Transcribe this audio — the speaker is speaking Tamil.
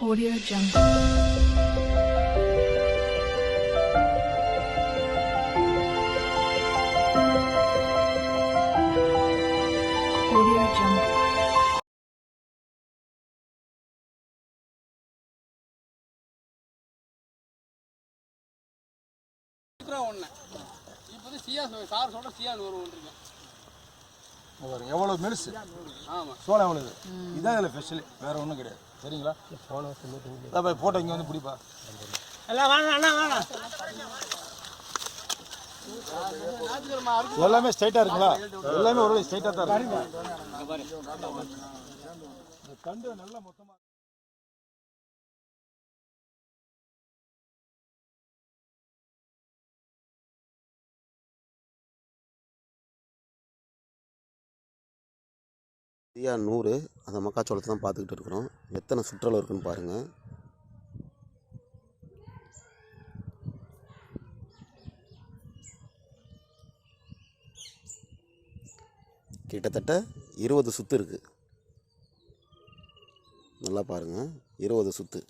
Audio Jungle. Audio Jungle. எவ்வளோ மெலிசு சோளம் எவ்வளோ இது இதான் இதில் ஸ்பெஷலு வேறு ஒன்றும் கிடையாது சரிங்களா ஃபோட்டோ இங்கே வந்து பிடிப்பா எல்லாமே ஸ்ட்ரைட்டாக இருக்குங்களா எல்லாமே ஒரு ஸ்ட்ரைட்டாக தான் இருக்கு கண்டு நல்லா மொத்தமாக சரியா 100 அந்த மக்காச்சோளத்தை தான் பார்த்துக்கிட்டு இருக்கிறோம். எத்தனை சுற்றளவு இருக்குன்னு பாருங்கள். கிட்டத்தட்ட 20 சுத்து இருக்குது. நல்லா பாருங்கள், 20 சுத்து.